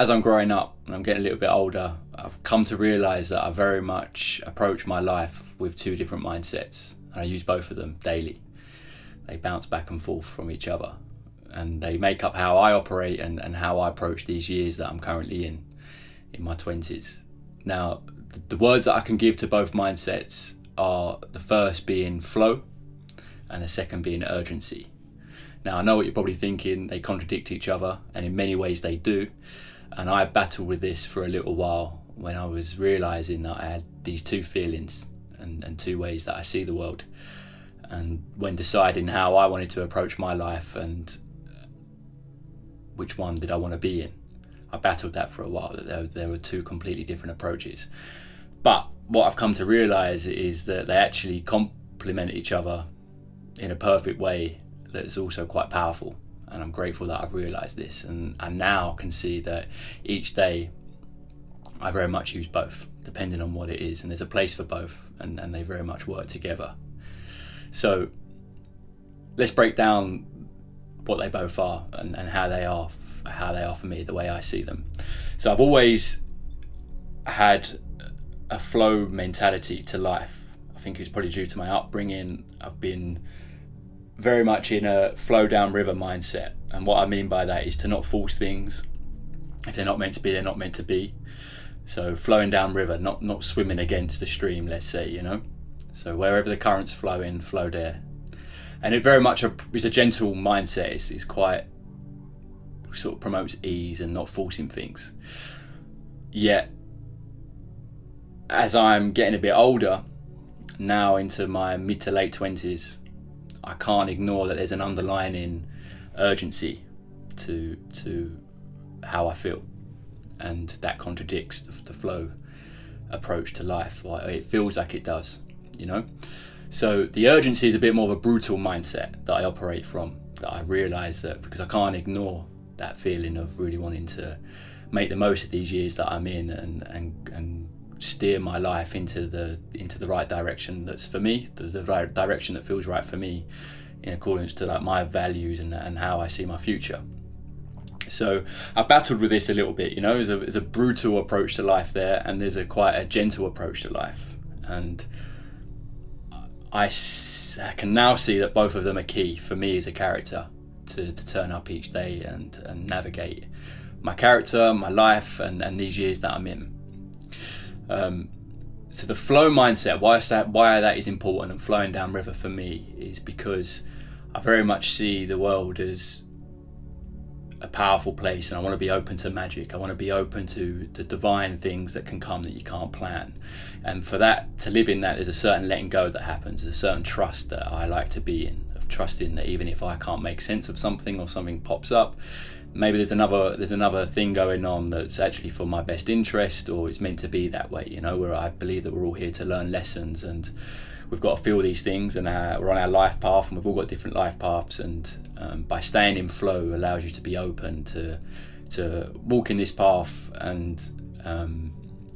as I'm growing up and I'm getting a little bit older, I've come to realise that I very much approach my life with two different mindsets, and I use both of them daily. They bounce back and forth from each other, and they make up how I operate and how I approach these years that I'm currently in my 20s. Now, the words that I can give to both mindsets are the first being flow and the second being urgency. Now, I know what you're probably thinking, they contradict each other, and in many ways they do. And I battled with this for a little while when I was realising that I had these two feelings and two ways that I see the world. And when deciding how I wanted to approach my life and which one did I want to be in, I battled that for a while, that there were two completely different approaches. But what I've come to realise is that they actually complement each other in a perfect way that's also quite powerful. And I'm grateful that I've realised this, and I now can see that each day I very much use both, depending on what it is, and there's a place for both, and they very much work together. So let's break down what they both are and how they are for me, the way I see them. So I've always had a flow mentality to life. I think it's probably due to my upbringing. I've been very much in a flow down river mindset, and what I mean by that is to not force things. If they're not meant to be, they're not meant to be. So flowing down river, not swimming against the stream, let's say, you know. So wherever the current's flowing, flow there. And it very much is a gentle mindset. It's quite, sort of promotes ease and not forcing things. Yet as I'm getting a bit older, now into my mid to late 20s, I can't ignore that there's an underlying urgency to how I feel, and that contradicts the flow approach to life, or it feels like it does, you know. So the urgency is a bit more of a brutal mindset that I operate from, that I realise that because I can't ignore that feeling of really wanting to make the most of these years that I'm in and steer my life into the right direction that's for me, the right direction that feels right for me, in accordance to like my values and how I see my future. So I battled with this a little bit, you know. There's a brutal approach to life there, and there's quite a gentle approach to life, and I can now see that both of them are key for me as a character to turn up each day and navigate my character, my life, and these years that I'm in. So the flow mindset, why that is important, and flowing down river for me, is because I very much see the world as a powerful place, and I want to be open to magic. I want to be open to the divine things that can come that you can't plan. And for that, to live in that, there's a certain letting go that happens. There's a certain trust that I like to be in, of trusting that even if I can't make sense of something or something pops up, maybe there's another thing going on that's actually for my best interest, or it's meant to be that way, you know, where I believe that we're all here to learn lessons, and we've got to feel these things, and we're on our life path, and we've all got different life paths, and by staying in flow allows you to be open to walking this path and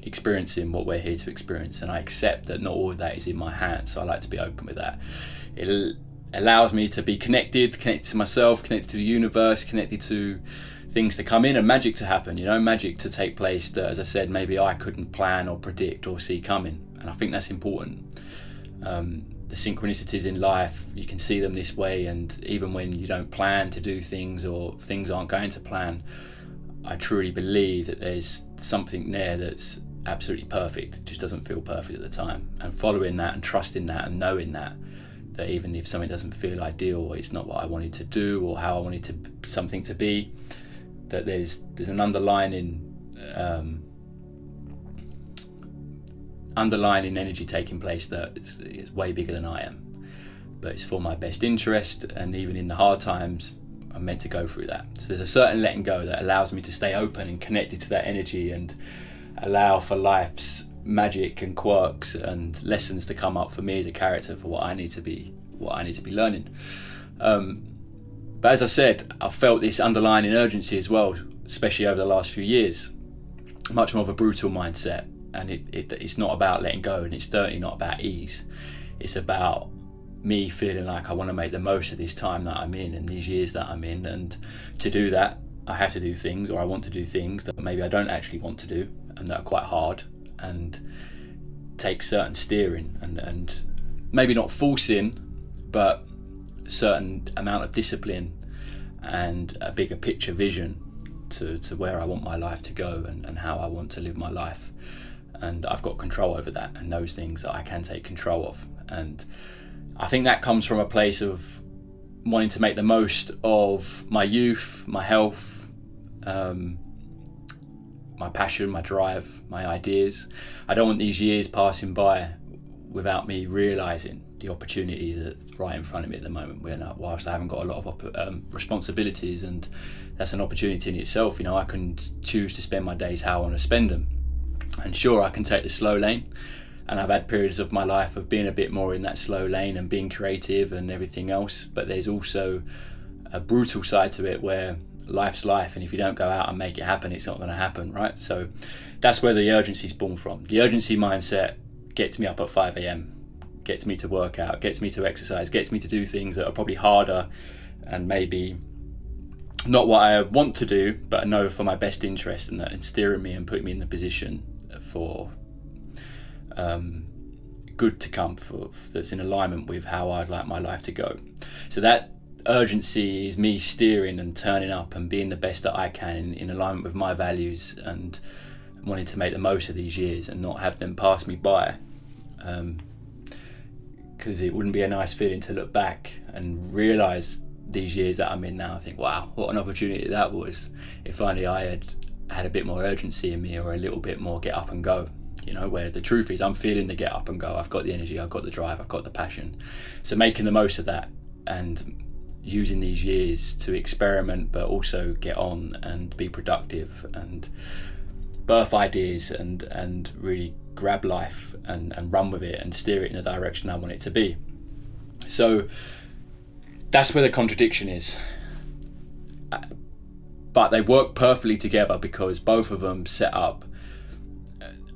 experiencing what we're here to experience. And I accept that not all of that is in my hands, so I like to be open with that. It allows me to be connected to myself, connected to the universe, connected to things to come in, and magic to happen, you know, magic to take place that, as I said, maybe I couldn't plan or predict or see coming. And I think that's important. The synchronicities in life, you can see them this way, and even when you don't plan to do things or things aren't going to plan, I truly believe that there's something there that's absolutely perfect. It just doesn't feel perfect at the time, and following that and trusting that and knowing that even if something doesn't feel ideal, or it's not what I wanted to do or how I wanted something to be, that there's an underlying energy taking place that is way bigger than I am, but it's for my best interest. And even in the hard times, I'm meant to go through that. So there's a certain letting go that allows me to stay open and connected to that energy, and allow for life's magic and quirks and lessons to come up for me as a character, for what I need to be learning. But as I said, I've felt this underlying urgency as well, especially over the last few years. Much more of a brutal mindset, and it's not about letting go, and it's certainly not about ease. It's about me feeling like I want to make the most of this time that I'm in and these years that I'm in, and to do that I have to do things, or I want to do things that maybe I don't actually want to do and that are quite hard, and take certain steering and maybe not forcing, but certain amount of discipline and a bigger picture vision to where I want my life to go and how I want to live my life. And I've got control over that and those things that I can take control of. And I think that comes from a place of wanting to make the most of my youth, my health, my passion, my drive, my ideas. I don't want these years passing by without me realising the opportunity that's right in front of me at the moment, whilst I haven't got a lot of responsibilities, and that's an opportunity in itself. You know, I can choose to spend my days how I want to spend them. And sure, I can take the slow lane, and I've had periods of my life of being a bit more in that slow lane and being creative and everything else, but there's also a brutal side to it where life's life, and if you don't go out and make it happen, it's not going to happen, right? So that's where the urgency is born from. The urgency mindset gets me up at 5 a.m, gets me to work out, gets me to exercise, gets me to do things that are probably harder and maybe not what I want to do, but I know for my best interest, and that in steering me and putting me in the position for good to come, that's in alignment with how I'd like my life to go. So that urgency is me steering and turning up and being the best that I can in alignment with my values, and wanting to make the most of these years and not have them pass me by, because it wouldn't be a nice feeling to look back and realise these years that I'm in now, I think, wow, what an opportunity that was if only I had a bit more urgency in me, or a little bit more get up and go. You know, where the truth is I'm feeling the get up and go. I've got the energy, I've got the drive, I've got the passion. So making the most of that and using these years to experiment, but also get on and be productive and birth ideas and really grab life and run with it and steer it in the direction I want it to be. So that's where the contradiction is. But they work perfectly together because both of them set up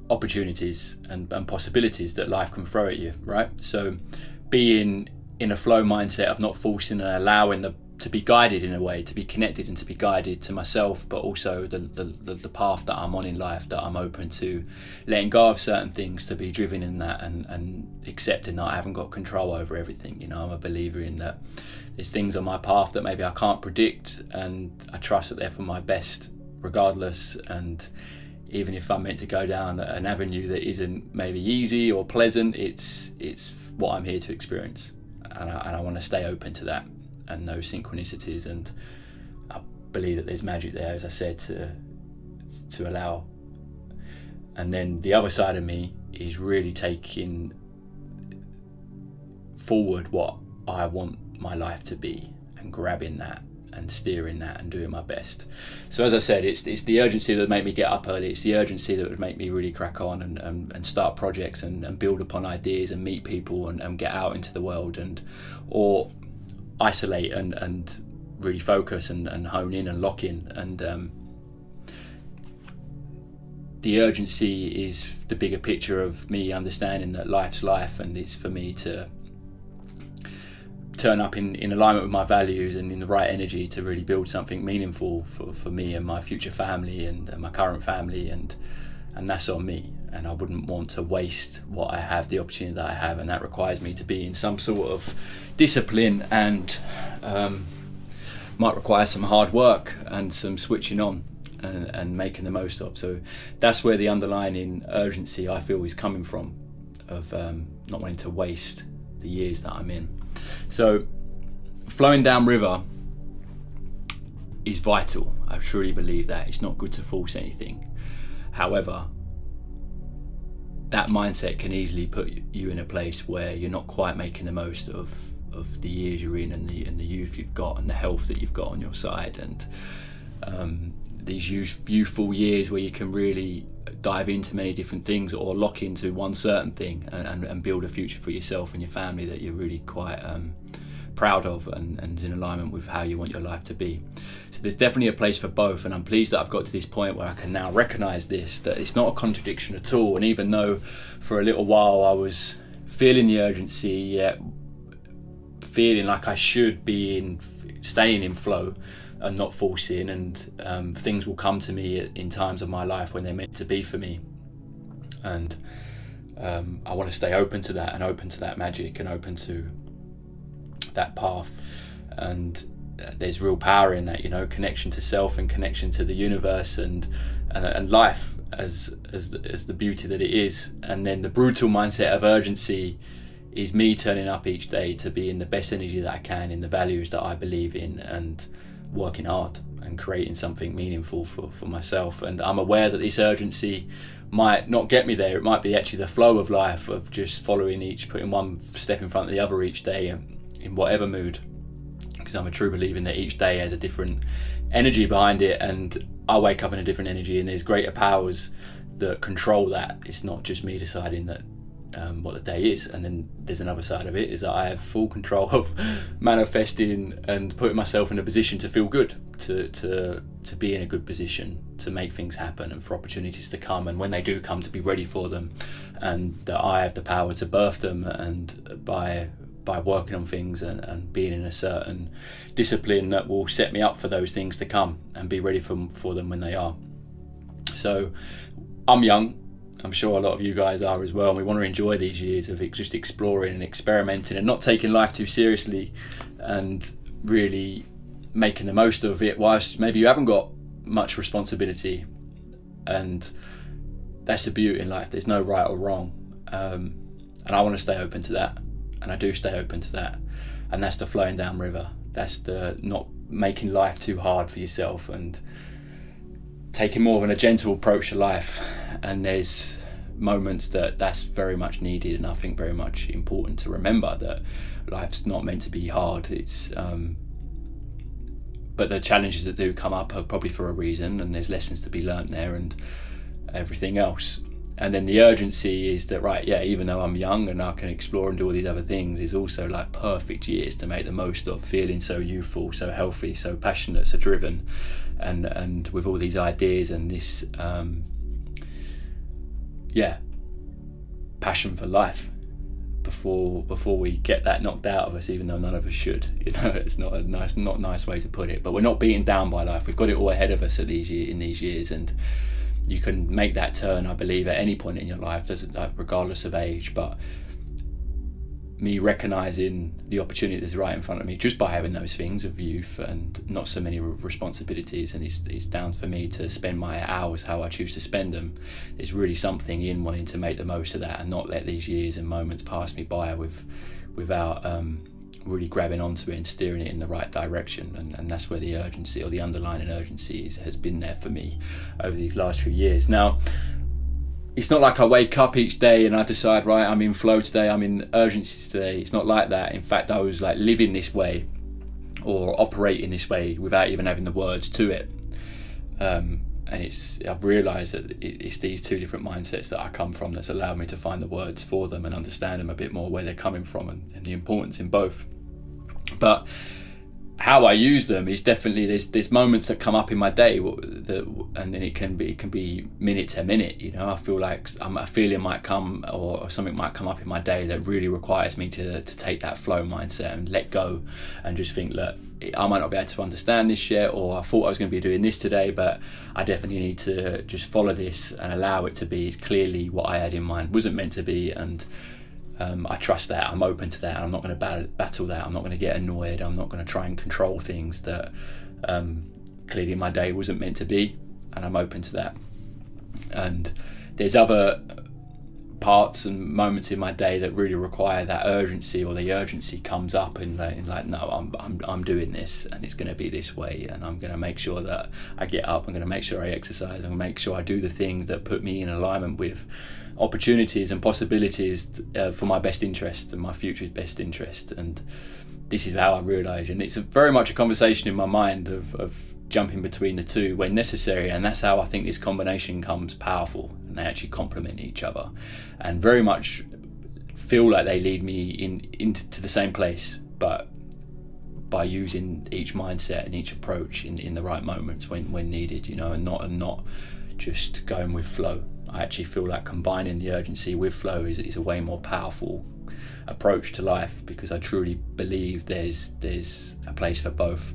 opportunities and possibilities that life can throw at you, right? So being in a flow mindset of not forcing and allowing to be guided in a way, to be connected and to be guided to myself, but also the path that I'm on in life, that I'm open to letting go of certain things, to be driven in that and accepting that I haven't got control over everything. You know, I'm a believer in that there's things on my path that maybe I can't predict, and I trust that they're for my best regardless. And even if I'm meant to go down an avenue that isn't maybe easy or pleasant, it's what I'm here to experience, and I want to stay open to that and those synchronicities. And I believe that there's magic there, as I said, to allow. And then the other side of me is really taking forward what I want my life to be and grabbing that and steering that and doing my best. So as I said, it's the urgency that would make me get up early. It's the urgency that would make me really crack on and start projects and build upon ideas and meet people and get out into the world, or isolate and really focus and hone in and lock in. And the urgency is the bigger picture of me understanding that life's life, and it's for me to turn up in alignment with my values and in the right energy to really build something meaningful for me and my future family and my current family, and that's on me. And I wouldn't want to waste what I have, the opportunity that I have, and that requires me to be in some sort of discipline and might require some hard work and some switching on and making the most of. So that's where the underlying urgency I feel is coming from, of not wanting to waste the years that I'm in. So flowing downriver is vital. I truly believe that. It's not good to force anything. However, that mindset can easily put you in a place where you're not quite making the most of the years you're in and the youth you've got and the health that you've got on your side, and these youthful years where you can really dive into many different things or lock into one certain thing and build a future for yourself and your family that you're really quite proud of and is in alignment with how you want your life to be. So there's definitely a place for both, and I'm pleased that I've got to this point where I can now recognize this, that it's not a contradiction at all. And even though for a little while I was feeling the urgency, yet feeling like I should be staying in flow, and not forcing, and things will come to me in times of my life when they're meant to be for me. And I want to stay open to that, and open to that magic, and open to that path. And there's real power in that, connection to self and connection to the universe and life as the beauty that it is. And then the brutal mindset of urgency is me turning up each day to be in the best energy that I can, in the values that I believe in, and working hard and creating something meaningful for myself. And I'm aware that this urgency might not get me there. It might be actually the flow of life, of just putting one step in front of the other each day, in whatever mood, because I'm a true believer that each day has a different energy behind it, and I wake up in a different energy, and there's greater powers that control that. It's not just me deciding that what the day is. And then there's another side of it, is that I have full control of manifesting and putting myself in a position to feel good, to be in a good position, to make things happen, and for opportunities to come, and when they do come, to be ready for them, and that I have the power to birth them, and by working on things and being in a certain discipline that will set me up for those things to come, and be ready for them when they are. So I'm young, I'm sure a lot of you guys are as well, and we want to enjoy these years of just exploring and experimenting, and not taking life too seriously, and really making the most of it whilst maybe you haven't got much responsibility. And that's the beauty in life. There's no right or wrong, and I want to stay open to that, and I do stay open to that. And that's the flowing down river. That's the not making life too hard for yourself, and taking more of a gentle approach to life. And there's moments that's very much needed, and I think very much important to remember that life's not meant to be hard. It's but the challenges that do come up are probably for a reason, and there's lessons to be learnt there, and everything else. And then the urgency is that, right, yeah, even though I'm young and I can explore and do all these other things, is also like perfect years to make the most of, feeling so youthful, so healthy, so passionate, so driven, and with all these ideas and this passion for life before we get that knocked out of us, even though none of us should. It's not a nice way to put it, but we're not beaten down by life. We've got it all ahead of us in these years, and you can make that turn, I believe, at any point in your life, regardless of age. But me recognizing the opportunity that's right in front of me, just by having those things of youth and not so many responsibilities, and it's down for me to spend my hours how I choose to spend them. There's really something in wanting to make the most of that, and not let these years and moments pass me by without really grabbing onto it and steering it in the right direction. And that's where the urgency, or the underlying urgency, has been there for me over these last few years. Now, it's not like I wake up each day and I decide, right, I'm in flow today, I'm in urgency today. It's not like that. In fact, I was like living this way, or operating this way, without even having the words to it. And I've realised that it's these two different mindsets that I come from that's allowed me to find the words for them and understand them a bit more, where they're coming from, and the importance in both. But how I use them is definitely, there's moments that come up in my day and then it can be minute to minute. I feel like a feeling might come, or something might come up in my day that really requires me to take that flow mindset and let go, and just think, look, I might not be able to understand this yet, or I thought I was going to be doing this today, but I definitely need to just follow this and allow it to be clearly what I had in mind wasn't meant to be. And I trust that, I'm open to that, and I'm not going to battle that. I'm not going to get annoyed. I'm not going to try and control things that clearly my day wasn't meant to be, and I'm open to that. And there's other parts and moments in my day that really require that urgency, or the urgency comes up in like, no, I'm doing this, and it's going to be this way, and I'm going to make sure that I get up. I'm going to make sure I exercise. I'm going to make sure I do the things that put me in alignment with opportunities and possibilities for my best interest and my future's best interest. And this is how I realise, and it's very much a conversation in my mind of jumping between the two when necessary, and that's how I think this combination comes powerful, and they actually complement each other and very much feel like they lead me into the same place, but by using each mindset and each approach in the right moments when needed, and not just going with flow. I actually feel like combining the urgency with flow is a way more powerful approach to life, because I truly believe there's a place for both,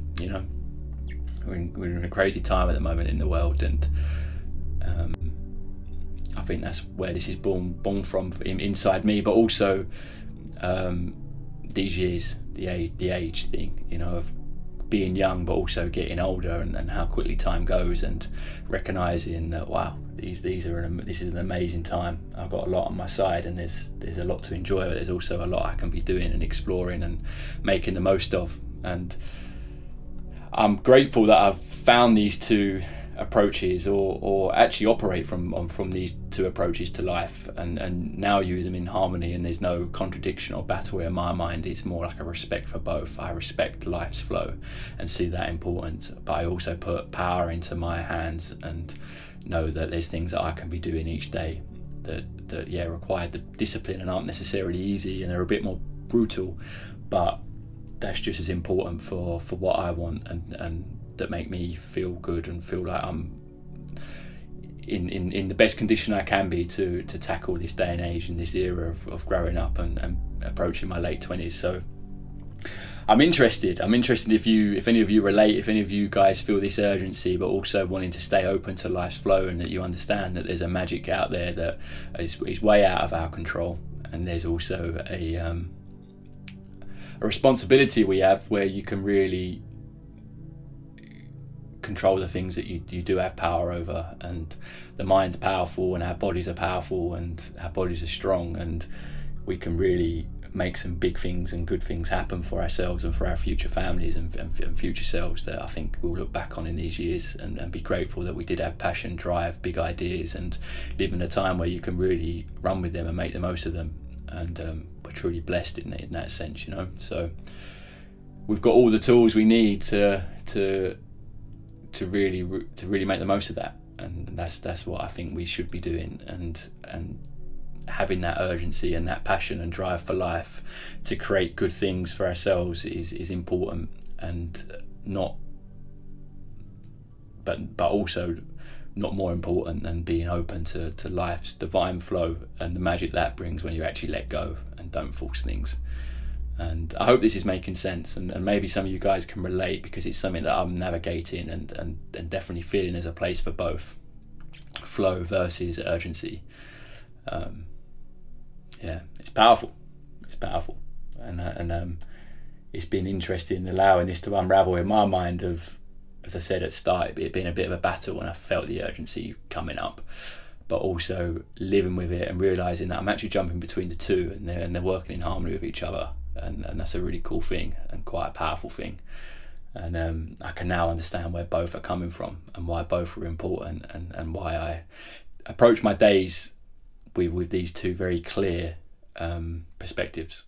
we're in a crazy time at the moment in the world, and I think that's where this is born from inside me, but also these years, the age thing, of being young but also getting older, and how quickly time goes, and recognizing that, wow, this is an amazing time. I've got a lot on my side, and there's a lot to enjoy, but there's also a lot I can be doing and exploring and making the most of. And I'm grateful that I've found these two approaches, or actually operate from these two approaches to life, and now use them in harmony, and there's no contradiction or battle in my mind. It's more like a respect for both. I respect life's flow and see that importance, but I also put power into my hands and know that there's things that I can be doing each day that require the discipline and aren't necessarily easy, and they're a bit more brutal, but that's just as important for what I want, and that make me feel good and feel like I'm in the best condition I can be to tackle this day and age and this era of growing up and approaching my late 20s. So I'm interested if any of you relate, if any of you guys feel this urgency, but also wanting to stay open to life's flow, and that you understand that there's a magic out there that is way out of our control, and there's also a responsibility we have where you can really control the things that you do have power over. And the mind's powerful, and our bodies are powerful, and our bodies are strong, and we can really make some big things and good things happen for ourselves and for our future families and future selves, that I think we'll look back on in these years and be grateful that we did have passion, drive, big ideas, and live in a time where you can really run with them and make the most of them. And we're truly blessed in that sense, so we've got all the tools we need to really make the most of that, and that's what I think we should be doing, and having that urgency and that passion and drive for life to create good things for ourselves is important, and but also not more important than being open to life's divine flow and the magic that brings when you actually let go and don't force things. And I hope this is making sense, and maybe some of you guys can relate, because it's something that I'm navigating and definitely feeling there's a place for both flow versus urgency. It's powerful, and it's been interesting allowing this to unravel in my mind, of, as I said at the start, it being a bit of a battle when I felt the urgency coming up, but also living with it and realising that I'm actually jumping between the two, and they're working in harmony with each other. And that's a really cool thing and quite a powerful thing. And I can now understand where both are coming from and why both are important, and why I approach my days with these two very clear perspectives.